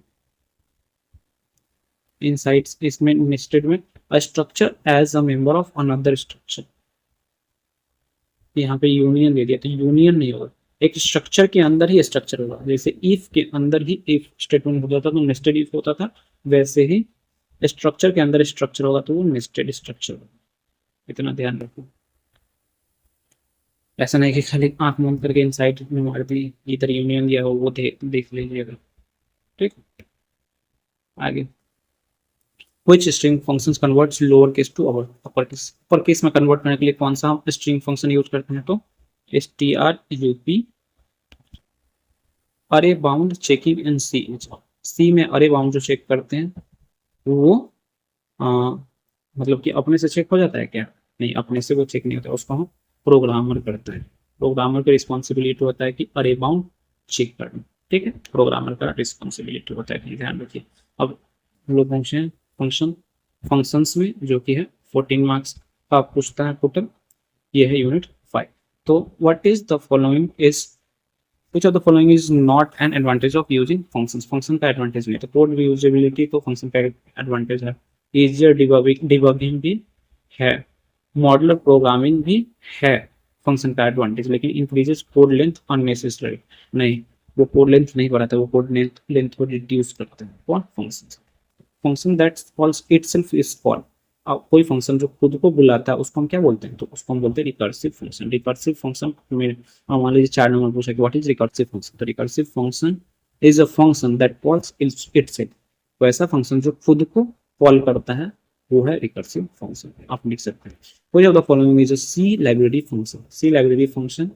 इनसाइड इसमें नेस्टेड में, a structure as a member of another structure, यहाँ पे यूनियन दे दिया तो यूनियन नहीं होगा, एक स्ट्रक्चर के अंदर ही स्ट्रक्चर होगा, जैसे इफ के अंदर ही इफ स्टेटमेंट होता था तो नेस्टेड इफ होता था, वैसे ही स्ट्रक्चर के अंदर स्ट्रक्चर होगा तो वो नेस्टेड स्ट्रक्चर होगा, इतना ध्यान रखो। ऐसा नहीं कि खाली आंख बंद करके इनसाइड में मार दी, इधर यूनियन दिया हो वो देख लीजिएगा, ठीक। आगे which string functions converts lower case to upper case, upper case में कन्वर्ट करने के लिए कौन सा स्ट्रिंग फंक्शन यूज करते हैं, तो strup, अरे bound checking in C, C में अरे बाउंड जो चेक करते हैं वो मतलब कि अपने से चेक हो जाता है क्या, नहीं, अपने से वो चेक नहीं होता, उसको हम प्रोग्रामर करता है, प्रोग्रामर का रिस्पॉन्सिबिलिटी होता है कि अरे बाउंड चेक करना, ठीक है, प्रोग्रामर का रिस्पॉन्सिबिलिटी होता है, ध्यान रखिए। अब हम लोग फंक्शंस में जो कि है 14 मार्क्स का पूछता है टोटल, ये है यूनिट 5। तो what is the following is, which of the following is not an advantage of using functions, function का एडवांटेज नहीं है, तो कोड रीयूजेबिलिटी तो फंक्शन का एडवांटेज है, इजियर डिबगिंग भी है, मॉडुलर प्रोग्रामिंग भी है फंक्शन का एडवांटेज, लेकिन इंक्रीजेस कोड लेंथ अननेसेसरी, नहीं, वो कोड लेंथ नहीं बढ़ाता, वो कोड लेंथ को रिड्यूस करते हैं, कौन, function, function that calls itself is called, कोई फंक्शन जो खुद को बुलाता है उसको हम क्या बोलते हैं, तो उसको हम बोलते हैं रिकर्सिव फंक्शन। रिकर्सिव फंक्शन में मान लीजिए 4 नंबर पूछा कि व्हाट इज रिकर्सिव फंक्शन, तो recursive function is a function that calls itself, तो ऐसा फंक्शन जो खुद को कॉल करता है वो है रिकर्सिव फंक्शन, आप लिख सकते हैं। कोई of the following is a C library function, C library function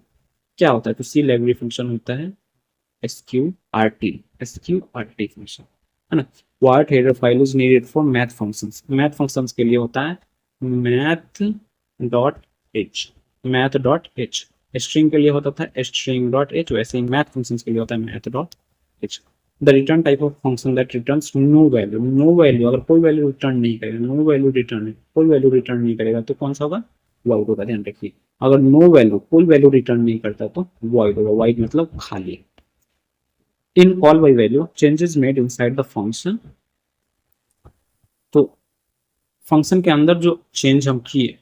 क्या होता है, तो सी लाइब्रेरी फंक्शन होता है SQRT, SQRT फंक्शन है ना। What header file is needed for math functions, math functions के लिए होता है math dot H, math dot H. String के लिए होता था स्ट्रिंग डॉट एच, वैसे ही मैथ फंक्शंस के लिए होता है math dot h. The return type of function that returns no value, no value, अगर कोई वैल्यू रिटर्न नहीं करेगा, नो वैल्यू रिटर्न, कोई वैल्यू रिटर्न नहीं करेगा तो कौन सा होगा, वॉइड होगा, ध्यान रखिए। अगर नो वैल्यू, कोई वैल्यू रिटर्न नहीं करता तो वॉइड होगा, वॉइड मतलब खाली। In call by value changes made inside the function, तो फंक्शन के अंदर जो चेंज हम किए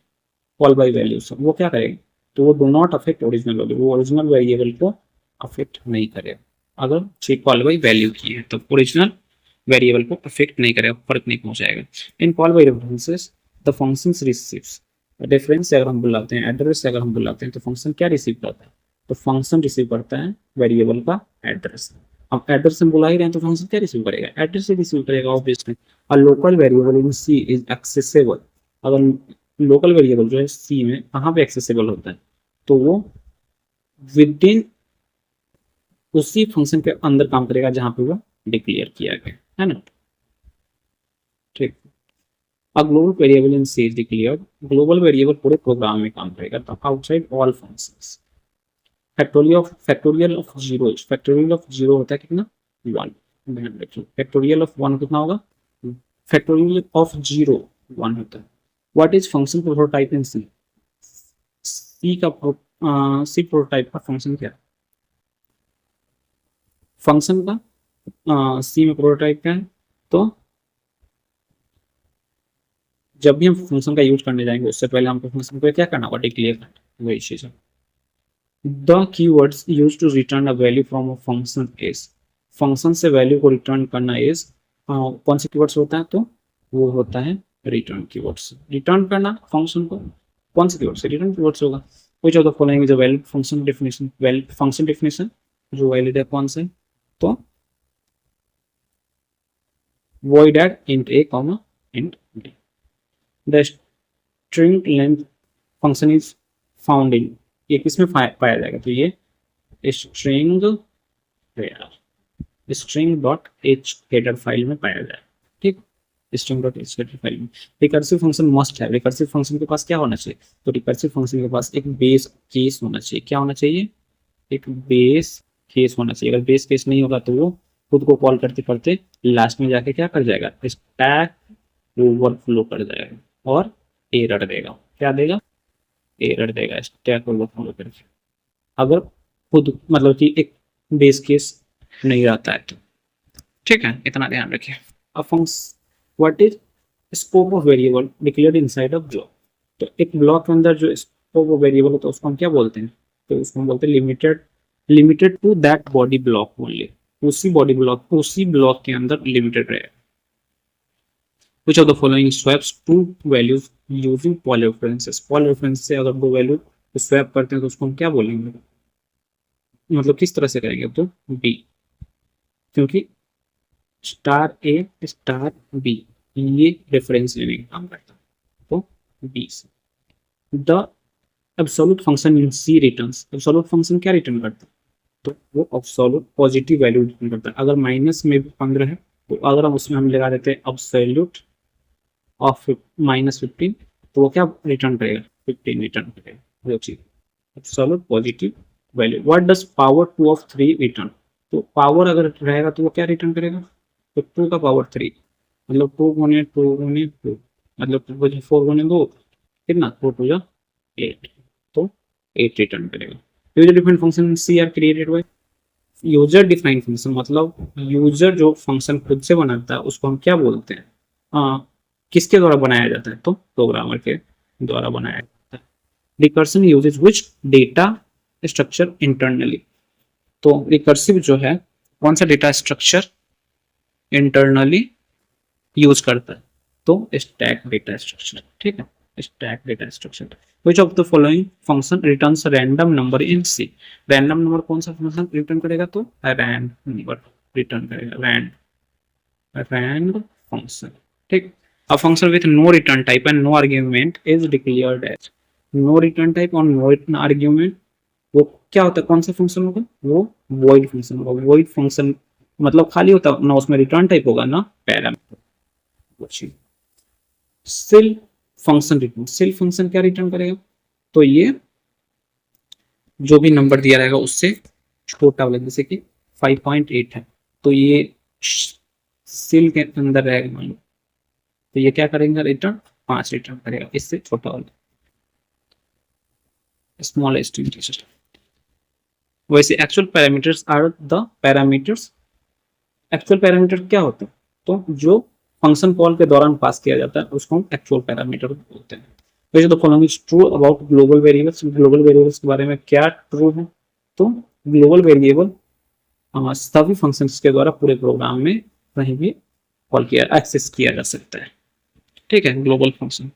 कॉल बाय वैल्यू से, वो क्या करेगा, तो वो do not affect original value, वो ओरिजिनल वेरिएबल को अफेक्ट नहीं करेगा। अगर चेक कॉल बाय वैल्यू की है तो ओरिजिनल वेरिएबल को अफेक्ट नहीं करेगा, फर्क नहीं पहुंचाएगा। In call by references the functions receives, reference से अगर हम बुलाते हैं, एड्रेस से अगर हम बुलाते हैं तो फंक्शन क्या रिसीव करता है, तो फंक्शन रिसीव करता है वेरिएबल का एड्रेस। अब एड्रेस से बुला ही रहे हैं तो फंक्शन क्या रिसीव करेगा, एड्रेस से रिसीव करेगा ऑब्वियसली। और local variable in C is accessible, अगर लोकल वेरिएबल जो है सी में कहाँ पे एक्सेसिबल होता है, तो वो विद इन उसी फंक्शन के अंदर काम करेगा जहां पे वो डिक्लेयर किया गया है ना। ठीक, अब global variable in C is declared, global variable पूरे प्रोग्राम में काम करेगा तो outside all functions. Factorial of zero, factorial of zero होता है कितना, 1, ध्यान रखिए। फैक्टोरियल ऑफ 1 कितना होगा, फैक्टोरियल ऑफ जीरो 1 होता है। What is function prototype in C, सी का सी प्रोटोटाइप का फंक्शन क्या है, फंक्शन का सी में प्रोटोटाइप क्या है, तो जब भी हम फंक्शन का यूज करने जाएंगे उससे पहले हमको फंक्शन को क्या करना होगा, डिक्लेयर करना, वही चीज है। The keywords used to return a value from a function is, function से वैल्यू को रिटर्न करना इज कौन से कीवर्ड्स होता है, तो वो होता है रिटर्न कीवर्ड्स। रिटर्न करना फंक्शन को कौन से कीवर्ड से, रिटर्न कीवर्ड्स होगा। Which of the following is a valid function definition, valid function definition जो वैलिड है कौन से, तो void at int a comma int b, the string length function is found in, ये किसमें पाया जाएगा, तो ये string string dot H header file में पाया जाएगा। ठीक, string dot H header file में। रिकर्सिव फंक्शन मस्ट है, रिकर्सिव फंक्शन के पास क्या होना चाहिए, तो रिकर्सिव फंक्शन के पास एक बेस केस होना चाहिए, क्या होना चाहिए, एक बेस केस होना चाहिए। अगर बेस केस नहीं होगा तो वो खुद को कॉल करते करते लास्ट में जाके क्या कर जाएगा, स्टैक ओवरफ्लो कर जाएगा और एरर देगा, क्या देगा, एरर देगा स्टैक ओवरफ्लो करके, अगर खुद मतलब कि एक बेस केस नहीं रहता है तो। ठीक है, इतना ध्यान रखिए। अब what is scope of variable declared inside of block, तो एक ब्लॉक के अंदर जो स्कोप ऑफ वेरिएबल होता है उसको हम क्या बोलते हैं, तो उसको हम बोलते हैं limited to that body block only, उसी बॉडी ब्लॉक उसी ब्लॉक के अंदर लिमिटेड रहेगा। Which of the following swaps two values using polar references, polar reference से अगर दो वैल्यू स्वैप करते हैं तो उसको हम क्या बोलेंगे, मतलब किस तरह से करेंगे, तो बी, क्योंकि स्टार ए स्टार बी ये रेफरेंस लेने का काम करता है, तो बी से। The absolute function in C returns, absolute function क्या रिटर्न करता है, तो वो एब्सोल्यूट पॉजिटिव वैल्यू रिटर्न करता है। अगर माइनस में 15 है तो अगर हम उसमें हम लगा देते हैं एब्सोल्यूट ऑफ -15 तो वो क्या रिटर्न करेगा, 15 रिटर्न करेगा, वो चीज absolute positive value. What does power 2 of 3 return, तो पावर अगर रहेगा तो वो क्या रिटर्न करेगा, तो 2 का पावर 3 मतलब 2 गुने 2 मतलब 4 गुने 2 कितना, 4 2 जा 8, तो 8 रिटर्न करेगा। User defined function C are created by, user defined function मतलब यूजर जो फंक्शन खुद से बनाता है उसको हम क्या बोलते हैं, किसके द्वारा बनाया जाता है, तो प्रोग्रामर के द्वारा बनाया जाता है। Recursive uses which data structure internally, तो रिकर्सिव जो है कौन सा डेटा स्ट्रक्चर इंटरनली यूज करता है, तो स्टैक डेटा स्ट्रक्चर। ठीक है, stack data structure. Which of the following function returns random number in C, random number कौन सा फंक्शन रिटर्न करेगा, तो रैंड नंबर रिटर्न करेगा, रैंड फंक्शन। ठीक, a function with no return type and no argument is declared as, no return type और no argument वो क्या होता है, कौन सा फंक्शन होगा, वो वॉइड फंक्शन होगा। वॉइड फंक्शन मतलब खाली होता ना, उसमें रिटर्न टाइप होगा ना parameter. Ceil function return, ceil function क्या रिटर्न करेगा, तो ये जो भी नंबर दिया रहेगा उससे छोटा वाला, जैसे कि 5.8 है तो ये सेल के अंदर रहेगा मान लो, तो ये क्या करेगा रिटर्न 5 रिटर्न करेगा, इससे छोटा वाला स्मॉल सिस्टम। वैसे actual parameters are the parameters, actual parameter क्या होते हैं, तो जो फंक्शन कॉल के दौरान पास किया जाता है उसको हम एक्चुअल पैरामीटर बोलते हैं। वैसे the following is true about global variables, global variables के बारे में क्या ट्रू है, तो ग्लोबल वेरिएबल सभी फंक्शंस के द्वारा पूरे प्रोग्राम में कहीं भी कॉल किया एक्सेस किया जा सकता है। ठीक है, global function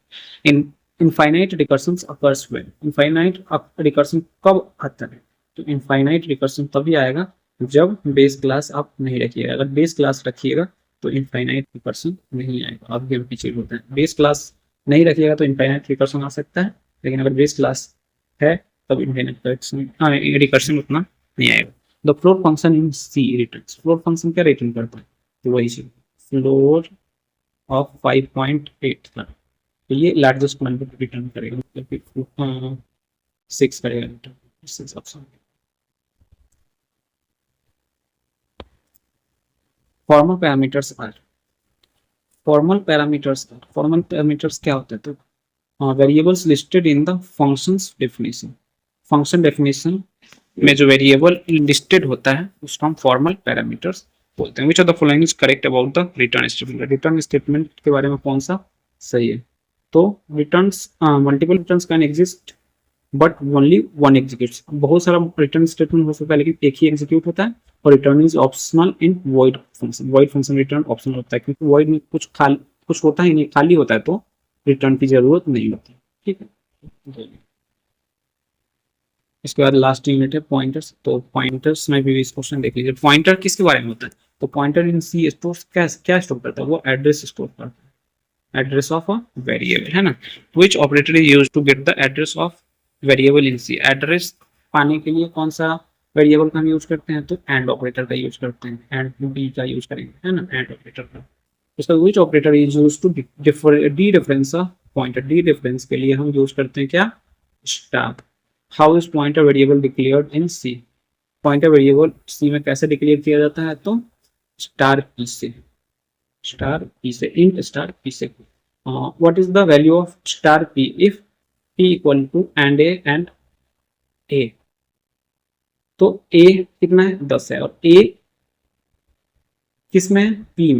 in infinite recursion occurs when, infinite recursion कब आता है, तो इनफाइनाइट रिकर्शन तभी आएगा जब बेस क्लास आप नहीं रखिएगा। अगर बेस क्लास रखिएगा तो इनफाइनाइट रिकर्शन नहीं आएगा। आप ये पीछे होता है, बेस क्लास नहीं रखिएगा तो इनफाइनाइट रिकर्शन आ सकता है, लेकिन अगर बेस क्लास है तब इनफाइनाइट रिकर्शन उतना नहीं आएगा। The float function in C returns, float function क्या रिटर्न करता है, तो वही चीज फ्लोट ऑफ 5.8 था, तो ये लार्जेस्ट नंबर रिटर्न करेगा, मतलब कि 6 करेगा return, 6 option. Formal parameters are, formal parameters, formal parameters क्या होते हैं, तो variables listed in the functions definition, function definition में जो वेरिएबल लिस्टेड होता है उसको हम फॉर्मल पैरामीटर्स बोलते हैं। विच of the following is correct about the return statement, return statement के बारे में कौन सा सही है, तो returns multiple returns can exist but only one executes, बहुत सारा रिटर्न स्टेटमेंट हो सकता है लेकिन एक ही एग्जीक्यूट होता है। और return is optional in void function, void function return optional होता है क्योंकि वॉइड में कुछ खाली कुछ होता ही नहीं, खाली होता है तो रिटर्न की जरूरत नहीं होती। ठीक है, इसके बाद लास्ट यूनिट है पॉइंटर्स, तो पॉइंटर्स में भी इस क्वेश्चन देख लीजिए। पॉइंटर किसके बारे में होता है, तो पॉइंटर इन सी स्टोर क्या स्टोर करता है, वो एड्रेस स्टोर करता है, एड्रेस ऑफ अ वेरिएबल, है ना। Which operator is used to get the address of variable in C, address पाने के लिए कौन सा वेरिएबल का हम यूज करते हैं, तो एंड ऑपरेटर का यूज करते हैं, एंड डी का यूज करेंगे, है ना, एंड ऑपरेटर का। इसका which operator is used to dereference of pointer, dereference के लिए हम यूज करते हैं क्या, star. How is pointer variable declared in C, pointer variable C में कैसे डिक्लेयर किया जाता है, तो स्टार पी से, स्टार पी से, इंट स्टार पी से। What is the value of star P if P equal to and A, तो ए कितना है 10 है और ए किसमें पी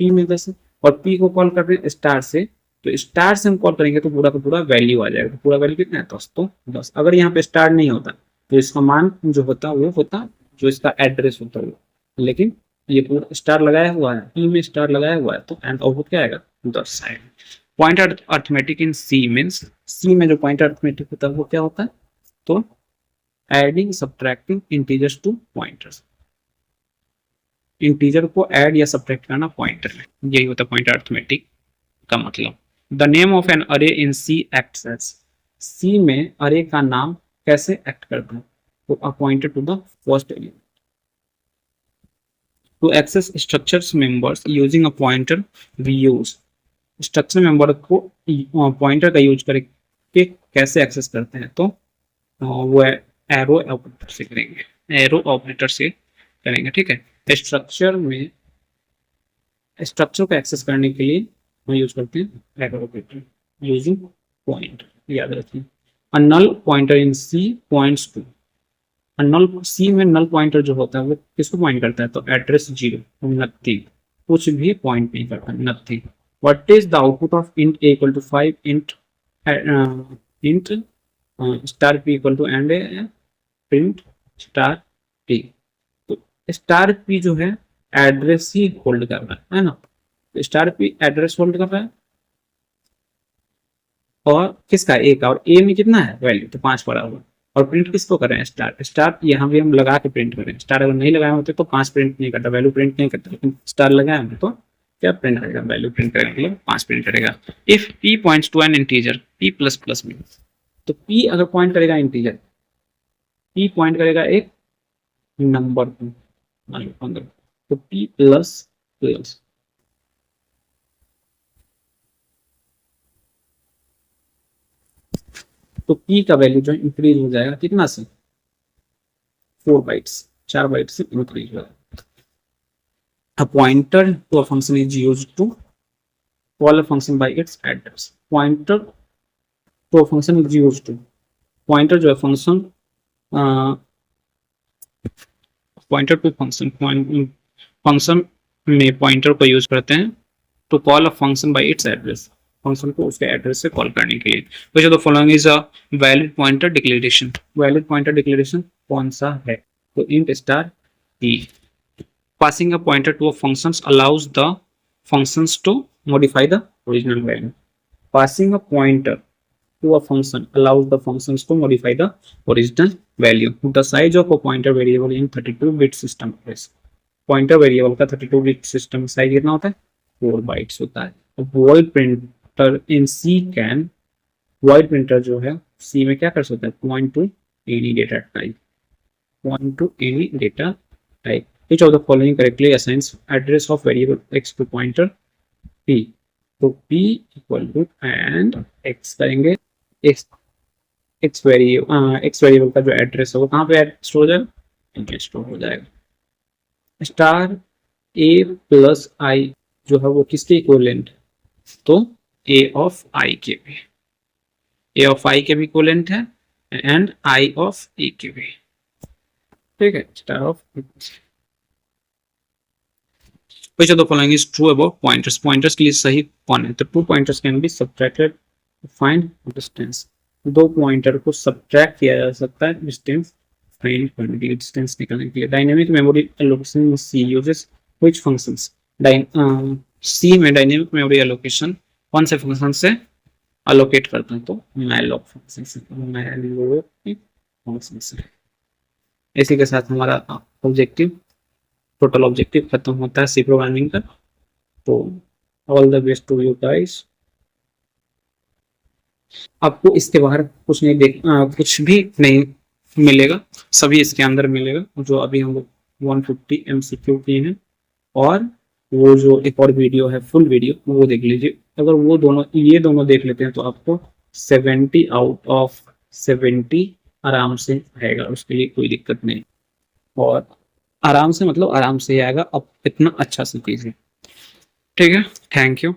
में 10 है, और पी को कॉल कर रहे हैं स्टार से, तो स्टार से हम कॉल करेंगे तो पूरा का पूरा वैल्यू आ जाएगा, पूरा वैल्यू कितना है 10, तो 10। अगर यहाँ पे स्टार नहीं होता तो इसका मान जो होता वो होता जो इसका एड्रेस होता है, लेकिन ये पूरा स्टार लगाया हुआ है, पी में स्टार लगाया हुआ है तो एंड आउटपुट क्या आएगा 10 आएगा। पॉइंटर अर्थमेटिक इन सी मीन्स, सी में जो पॉइंटर अर्थमेटिक होता है वो क्या होता है, तो adding subtracting integers to pointers, integer को ऐड या सब्ट्रैक्ट करना पॉइंटर में, यही होता है पॉइंटर अर्थमेटिक का मतलब। द नेम ऑफ एन अरे इन सी एक्ट्स एज, सी में अरे का नाम कैसे एक्ट करता है, तो appointed to the first element. To access structures members using a pointer we use, structure member को पॉइंटर का यूज करके कैसे एक्सेस करते हैं, तो वो एरो ऑपरेटर से करेंगे, एरो ऑपरेटर से करेंगे। ठीक है, स्ट्रक्चर में स्ट्रक्चर को एक्सेस करने के लिए हम यूज करते हैं एरो ऑपरेटर यूजिंग पॉइंट, याद रखिए। A null pointer in C points to, null C में नल पॉइंटर जो होता है वो किसको पॉइंट करता है, तो एड्रेस 0, नथिंग, कुछ भी पॉइंट नहीं करता, nothing. What is the output of int a equal to 5 int star p equal to and print star p, तो स्टार पी जो है एड्रेस ही होल्ड कर रहा है ना, तो स्टार पी एड्रेस होल्ड कर रहा है और किसका, ए का, और ए में कितना है वैल्यू, तो 5 पड़ा हुआ, और प्रिंट किसको कर रहे हैं, स्टार, स्टार यहाँ भी हम लगा के प्रिंट करें, स्टार अगर नहीं लगाए होते तो 5 प्रिंट नहीं करता, वैल्यू प्रिंट नहीं करता, लेकिन स्टार लगाए होंगे तो क्या प्रिंट करेगा, वैल्यू प्रिंट करेगा, मतलब 5 प्रिंट करेगा। If p points to an integer p plus plus में, तो p अगर पॉइंट करेगा इंटीजर, p पॉइंट करेगा एक नंबर को 15, तो p प्लस प्लस, तो p का वैल्यू जो इंक्रीज हो जाएगा कितना से, 4 बाइट्स, 4 बाइट्स से इंक्रीज होगा। A pointer to a function is used to call a function by its address. Pointer to a function is used to, pointer जो है function, pointer to function, function में pointer को use करते हैं to call a function by its address, function को उसके address से call करने के लिए। Which of the following is a valid pointer declaration, valid pointer declaration कौन सा है, तो int star e. Passing a pointer to a functions allows the functions to modify the original value. Passing a pointer to a function allows the functions to modify the original value. The size of a pointer variable in 32-bit system is, pointer variable का 32-bit system size कितना होता है, 4 bytes होता है। void printer in C can, void printer जो है C में क्या कर सकता है, point to any data type, point to any data type. Which of the following correctly assigns address of variable x to pointer p, तो p equal to and x करेंगे, x x variable का जो address है वो कहाँ पे store हो जाएगा, इनके स्टोर हो जाएगा। स्टार a प्लस आई जो है वो किसके इक्वलेंट, तो a ऑफ i के भी, a ऑफ i के भी इक्वलेंट है एंड i ऑफ a के भी, ठीक है। Star of Which of the following is true about pointers? Pointers के लिए सही कौन है, तो 2 pointers can be subtracted to find distance, 2 pointer को सब्ट्रैक्ट किया जा सकता है डिस्टेंस फाइंड करने के लिए, डिस्टेंस निकालने के लिए। Dynamic memory allocation C uses which functions, C में डायनेमिक मेमोरी एलोकेशन कौन से फंक्शन से अलोकेट करते हैं, तो मैलोक फंक्शन से, मैलोक फंक्शन से। इसी के साथ हमारा ऑब्जेक्टिव, टोटल ऑब्जेक्टिव खत्म होता है सी प्रोग्रामिंग का। तो all the best to you guys. आपको इसके बाहर कुछ नहीं कुछ भी नहीं मिलेगा, सभी इसके अंदर मिलेगा, जो अभी हम लोग 150 MCQ किए हैं, और वो जो एक और वीडियो है फुल वीडियो वो देख लीजिए। अगर वो दोनों, ये दोनों देख लेते हैं तो आपको 70 आउट ऑफ 70 आराम से आएगा, उसके लिए कोई दिक्कत नहीं। और आराम से मतलब आराम से आएगा, अब इतना अच्छा से कीजिए, ठीक है। Thank you.